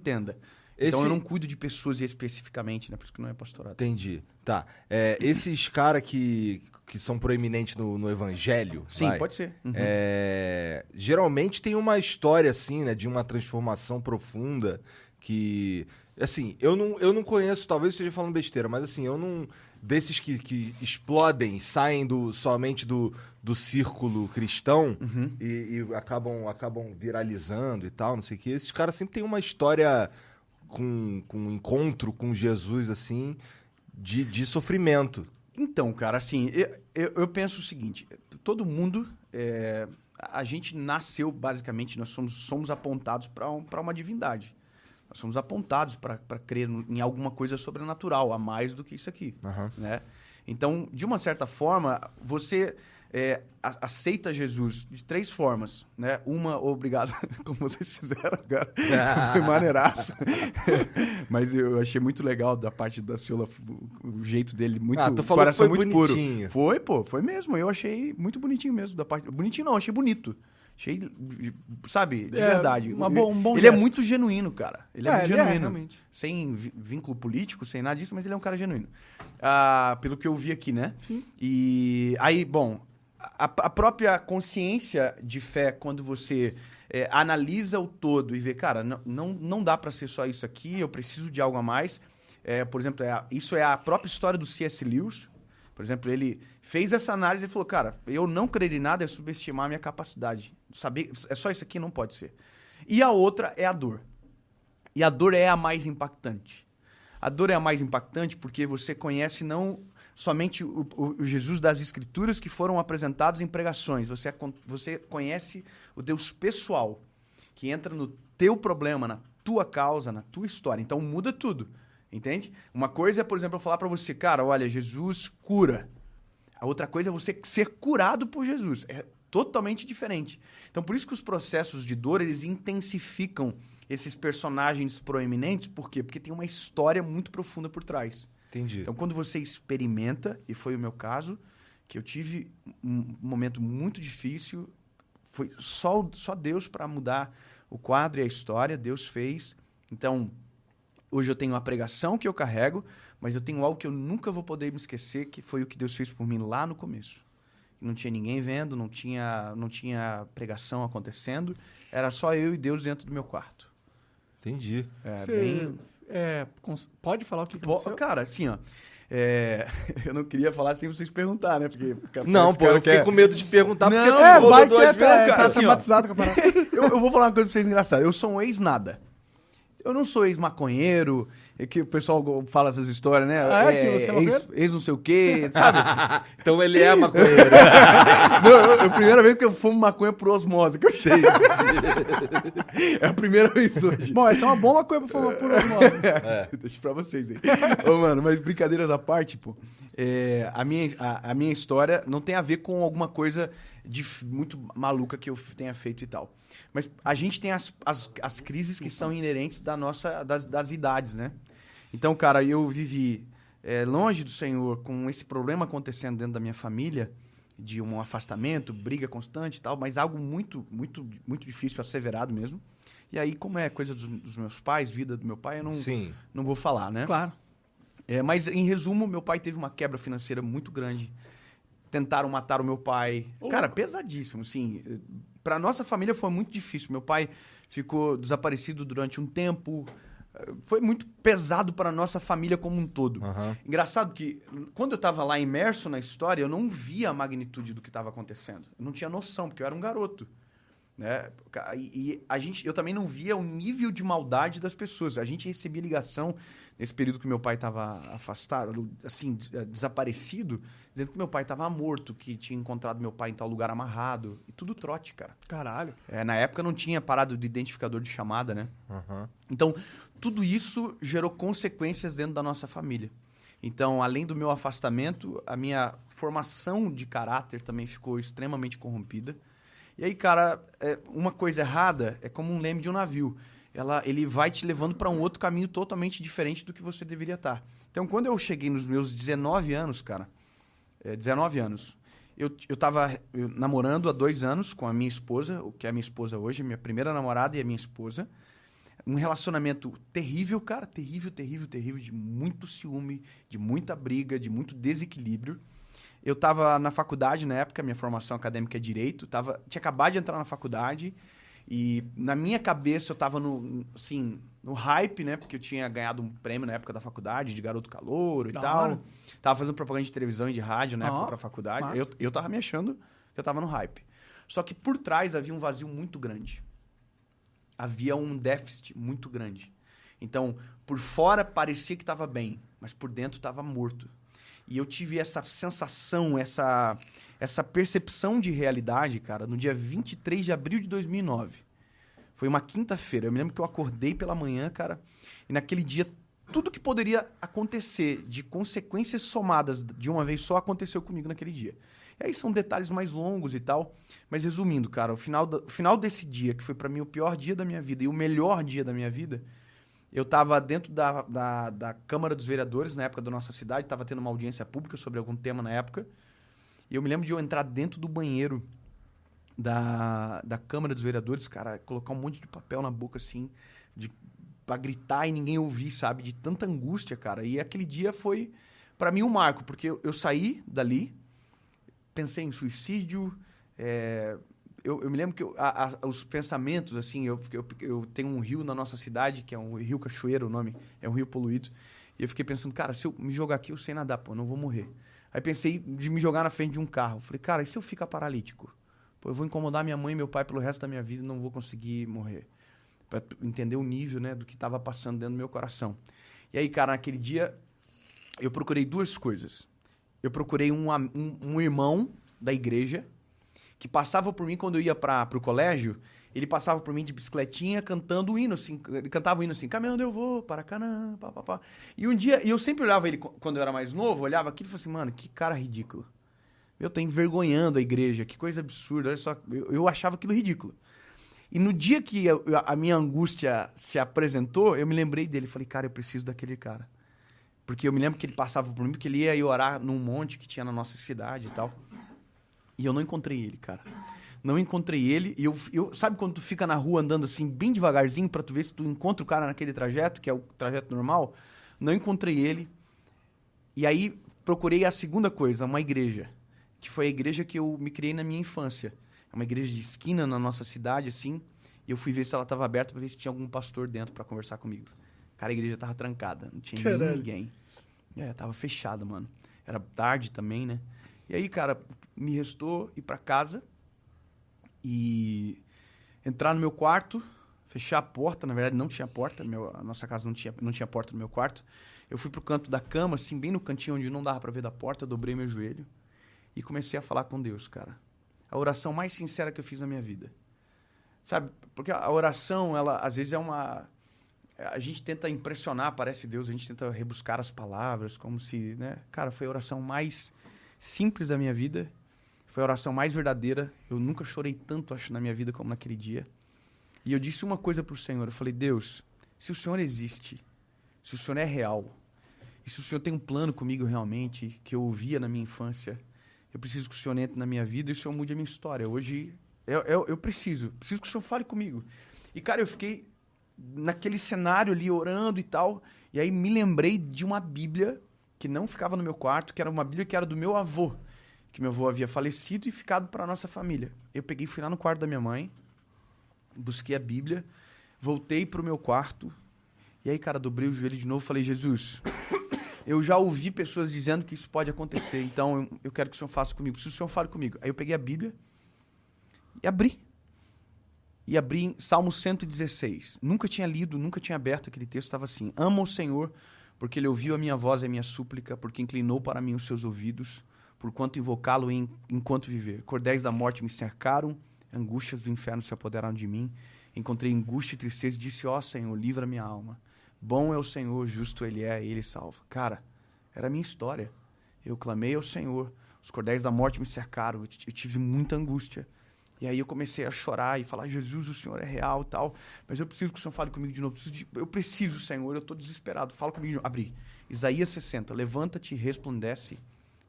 entenda. Então, eu não cuido de pessoas especificamente, né? Por isso que não é pastorado. Entendi. Tá. Esses caras que são proeminentes no evangelho... Sim, pode ser. Uhum. Geralmente tem uma história, assim, né? De uma transformação profunda que... Assim, eu não conheço, talvez esteja falando besteira, mas assim, eu não... Desses que explodem, saem somente do círculo cristão e acabam viralizando e tal, não sei o que. Esses caras sempre têm uma história com um encontro com Jesus, assim, de sofrimento. Então, cara, assim, eu penso o seguinte, todo mundo, a gente nasceu, basicamente, nós somos apontados para uma divindade. Nós somos apontados para crer em alguma coisa sobrenatural, a mais do que isso aqui. Né? Então, de uma certa forma, você aceita Jesus de 3 formas. Né? Uma, obrigado, como vocês fizeram agora. Foi maneiraço. Mas eu achei muito legal da parte da Ciola, o jeito dele, muito, tu falou coração que foi muito bonitinho. puro. Foi mesmo. Eu achei muito bonitinho mesmo. Bonitinho não, achei bonito. Achei, sabe, de verdade. Um bom ele é gesto. muito genuíno, cara. Ele é muito ele genuíno. realmente. Sem vínculo político, sem nada disso, mas ele é um cara genuíno. Pelo que eu vi aqui, né? Sim. E aí, bom, a própria consciência de fé, quando você analisa o todo e vê, cara, não dá pra ser só isso aqui, eu preciso de algo a mais. Por exemplo, isso é a própria história do C.S. Lewis. Por exemplo, ele fez essa análise e falou, cara, eu não crer em nada é subestimar a minha capacidade. Saber, é só isso aqui, não pode ser. E a outra é a dor. E a dor é a mais impactante. A dor é a mais impactante porque você conhece não somente o Jesus das Escrituras que foram apresentados em pregações. Você conhece o Deus pessoal, que entra no teu problema, na tua causa, na tua história. Então muda tudo. Entende? Uma coisa é, por exemplo, eu falar pra você, cara, olha, Jesus cura. A outra coisa é você ser curado por Jesus. É totalmente diferente. Então, por isso que os processos de dor, eles intensificam esses personagens proeminentes. Por quê? Porque tem uma história muito profunda por trás. Entendi. Então, quando você experimenta, e foi o meu caso, que eu tive um momento muito difícil, foi só Deus para mudar o quadro e a história, Deus fez. Então... Hoje eu tenho uma pregação que eu carrego, mas eu tenho algo que eu nunca vou poder me esquecer, que foi o que Deus fez por mim lá no começo. Não tinha ninguém vendo, não tinha pregação acontecendo, era só eu e Deus dentro do meu quarto. Entendi. Pode falar o que aconteceu? Cara, assim, ó, eu não queria falar sem vocês perguntarem, né? Porque não, pô, eu fiquei com medo de perguntar, não, porque vai que duas vezes. tá assim, traumatizado com a parada. Eu vou falar uma coisa pra vocês engraçada. Eu sou um ex-nada. Eu não sou ex-maconheiro, que o pessoal fala essas histórias, né? Que você é ex não sei o quê, sabe? Então ele é maconheiro. Não, a primeira vez que eu fumo maconha por osmose, que eu achei. É a primeira vez hoje. Bom, essa é uma boa maconha pra fumar por osmose. Deixa pra vocês aí. Ô, mano, mas brincadeiras à parte, pô. A minha história não tem a ver com alguma coisa muito maluca que eu tenha feito e tal. Mas a gente tem as crises que são inerentes das idades, né? Então, cara, eu vivi longe do Senhor, com esse problema acontecendo dentro da minha família, de um afastamento, briga constante e tal, mas algo muito, muito, muito difícil, asseverado mesmo. E aí, como é coisa dos meus pais, vida do meu pai, eu não vou falar, né? Claro. Mas, em resumo, meu pai teve uma quebra financeira muito grande. Tentaram matar o meu pai. Cara, pesadíssimo, assim. Pra nossa família foi muito difícil. Meu pai ficou desaparecido durante um tempo. Foi muito pesado para nossa família como um todo. Engraçado que, quando eu estava lá imerso na história, eu não via a magnitude do que estava acontecendo. Eu não tinha noção, porque eu era um garoto. Né? Eu também não via o nível de maldade das pessoas. A gente recebia ligação nesse período que meu pai estava afastado, assim, desaparecido, dizendo que meu pai estava morto, que tinha encontrado meu pai em tal lugar amarrado. E tudo trote, cara. Caralho. Na época não tinha parado de identificador de chamada, né? Então, tudo isso gerou consequências dentro da nossa família. Então, além do meu afastamento, a minha formação de caráter também ficou extremamente corrompida. E aí, cara, uma coisa errada é como um leme de um navio. Ele vai te levando para um outro caminho totalmente diferente do que você deveria estar. Então, quando eu cheguei nos meus 19 anos, cara, 19 anos, eu tava namorando há 2 anos com a minha esposa, o que é a minha esposa hoje, minha primeira namorada e a minha esposa. Um relacionamento terrível, cara, terrível, terrível, terrível, de muito ciúme, de muita briga, de muito desequilíbrio. Eu tava na faculdade na época, minha formação acadêmica é Direito, tinha acabado de entrar na faculdade e na minha cabeça eu tava no hype, né? Porque eu tinha ganhado um prêmio na época da faculdade, de garoto calouro e Da tal. hora. Tava fazendo propaganda de televisão e de rádio na época Ó, pra faculdade. massa. Eu tava me achando que eu tava no hype. Só que por trás havia um vazio muito grande. Havia um déficit muito grande. Então, por fora parecia que estava bem, mas por dentro estava morto. E eu tive essa sensação, essa percepção de realidade, cara, no dia 23 de abril de 2009. Foi uma quinta-feira. Eu me lembro que eu acordei pela manhã, cara, e naquele dia tudo que poderia acontecer de consequências somadas de uma vez só aconteceu comigo naquele dia. E aí são detalhes mais longos e tal. Mas resumindo, cara, o final desse dia, que foi pra mim o pior dia da minha vida e o melhor dia da minha vida, eu tava dentro da Câmara dos Vereadores, na época da nossa cidade, tava tendo uma audiência pública sobre algum tema na época. E eu me lembro de eu entrar dentro do banheiro da Câmara dos Vereadores, cara, colocar um monte de papel na boca, assim, pra gritar e ninguém ouvir, sabe? De tanta angústia, cara. E aquele dia foi, pra mim, um marco, porque eu saí dali, pensei em suicídio. Eu me lembro que os pensamentos, assim, eu tenho um rio na nossa cidade, que é um rio Cachoeira, o nome, é um rio poluído. E eu fiquei pensando, cara, se eu me jogar aqui, eu sei nadar, pô, eu não vou morrer. Aí pensei de me jogar na frente de um carro. Falei, cara, e se eu ficar paralítico? Pô, eu vou incomodar minha mãe e meu pai pelo resto da minha vida e não vou conseguir morrer. Pra entender o nível, né, do que estava passando dentro do meu coração. E aí, cara, naquele dia, eu procurei duas coisas. Eu procurei um irmão da igreja que passava por mim quando eu ia pro colégio. Ele passava por mim de bicicletinha cantando o hino, assim. Ele cantava o hino assim, caminhando eu vou para Canaã, pá. E um dia, eu sempre olhava ele quando eu era mais novo, olhava aquilo e falava assim, mano, que cara ridículo. Eu tô envergonhando a igreja, que coisa absurda. Olha só, eu achava aquilo ridículo. E no dia que a minha angústia se apresentou, eu me lembrei dele. Falei, cara, eu preciso daquele cara. Porque eu me lembro que ele passava por mim, porque ele ia ir orar num monte que tinha na nossa cidade e tal. E eu não encontrei ele, cara. Não encontrei ele. E eu sabe quando tu fica na rua andando assim, bem devagarzinho, pra tu ver se tu encontra o cara naquele trajeto, que é o trajeto normal? Não encontrei ele. E aí procurei a segunda coisa, uma igreja. Que foi a igreja que eu me criei na minha infância. É uma igreja de esquina na nossa cidade, assim. E eu fui ver se ela estava aberta pra ver se tinha algum pastor dentro pra conversar comigo. Cara, a igreja tava trancada. Não tinha ninguém. Tava fechada, mano. Era tarde também, né? E aí, cara, me restou ir pra casa e entrar no meu quarto, fechar a porta. Na verdade, não tinha porta. A nossa casa não tinha porta no meu quarto. Eu fui pro canto da cama, assim, bem no cantinho onde não dava pra ver da porta. Eu dobrei meu joelho e comecei a falar com Deus, cara. A oração mais sincera que eu fiz na minha vida. Sabe? Porque a oração, ela, às vezes, é uma... A gente tenta impressionar, parece Deus, a gente tenta rebuscar as palavras, como se, né? Cara, foi a oração mais simples da minha vida, foi a oração mais verdadeira. Eu nunca chorei tanto, acho, na minha vida como naquele dia. E eu disse uma coisa pro Senhor, eu falei, Deus, se o Senhor existe, se o Senhor é real, e se o Senhor tem um plano comigo realmente, que eu ouvia na minha infância, eu preciso que o Senhor entre na minha vida e o Senhor mude a minha história. Hoje, eu preciso que o Senhor fale comigo. E, cara, eu fiquei naquele cenário ali, orando e tal, e aí me lembrei de uma Bíblia que não ficava no meu quarto, que era uma Bíblia que era do meu avô, que meu avô havia falecido e ficado para a nossa família. Eu peguei, fui lá no quarto da minha mãe, busquei a Bíblia, voltei pro meu quarto, e aí, cara, dobrei o joelho de novo e falei, Jesus, eu já ouvi pessoas dizendo que isso pode acontecer, então eu quero que o Senhor faça comigo, preciso que o Senhor fale comigo. Aí eu peguei a Bíblia e abri. E abri em Salmo 116. Nunca tinha lido, nunca tinha aberto aquele texto, estava assim, ama o Senhor, porque Ele ouviu a minha voz e a minha súplica, porque inclinou para mim os seus ouvidos, por quanto invocá-lo enquanto viver. Cordéis da morte me cercaram, angústias do inferno se apoderaram de mim. Encontrei angústia e tristeza e disse, ó Senhor, livra minha alma. Bom é o Senhor, justo Ele é, Ele salva. Cara, era a minha história. Eu clamei ao Senhor, os cordéis da morte me cercaram, eu tive muita angústia. E aí eu comecei a chorar e falar, Jesus, o Senhor é real e tal, mas eu preciso que o Senhor fale comigo de novo. Eu preciso, Senhor, eu estou desesperado. Fala comigo de novo. Abri. Isaías 60. Levanta-te e resplandece,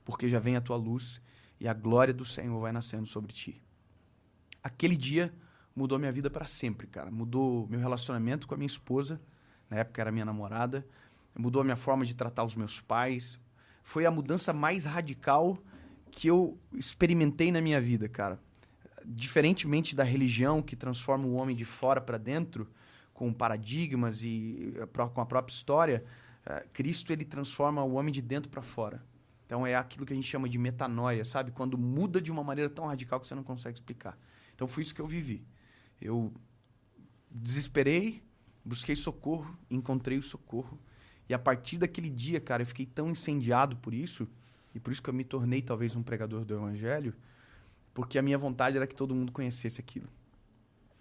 porque já vem a tua luz e a glória do Senhor vai nascendo sobre ti. Aquele dia, mudou minha vida para sempre, cara. Mudou meu relacionamento com a minha esposa, na época era minha namorada, mudou a minha forma de tratar os meus pais. Foi a mudança mais radical que eu experimentei na minha vida, cara. Diferentemente da religião que transforma o homem de fora para dentro, com paradigmas e com a própria história, Cristo ele transforma o homem de dentro para fora. Então é aquilo que a gente chama de metanoia, sabe? Quando muda de uma maneira tão radical que você não consegue explicar. Então foi isso que eu vivi. Eu desesperei, busquei socorro, encontrei o socorro. E a partir daquele dia, cara, eu fiquei tão incendiado por isso, e por isso que eu me tornei talvez um pregador do evangelho, porque a minha vontade era que todo mundo conhecesse aquilo.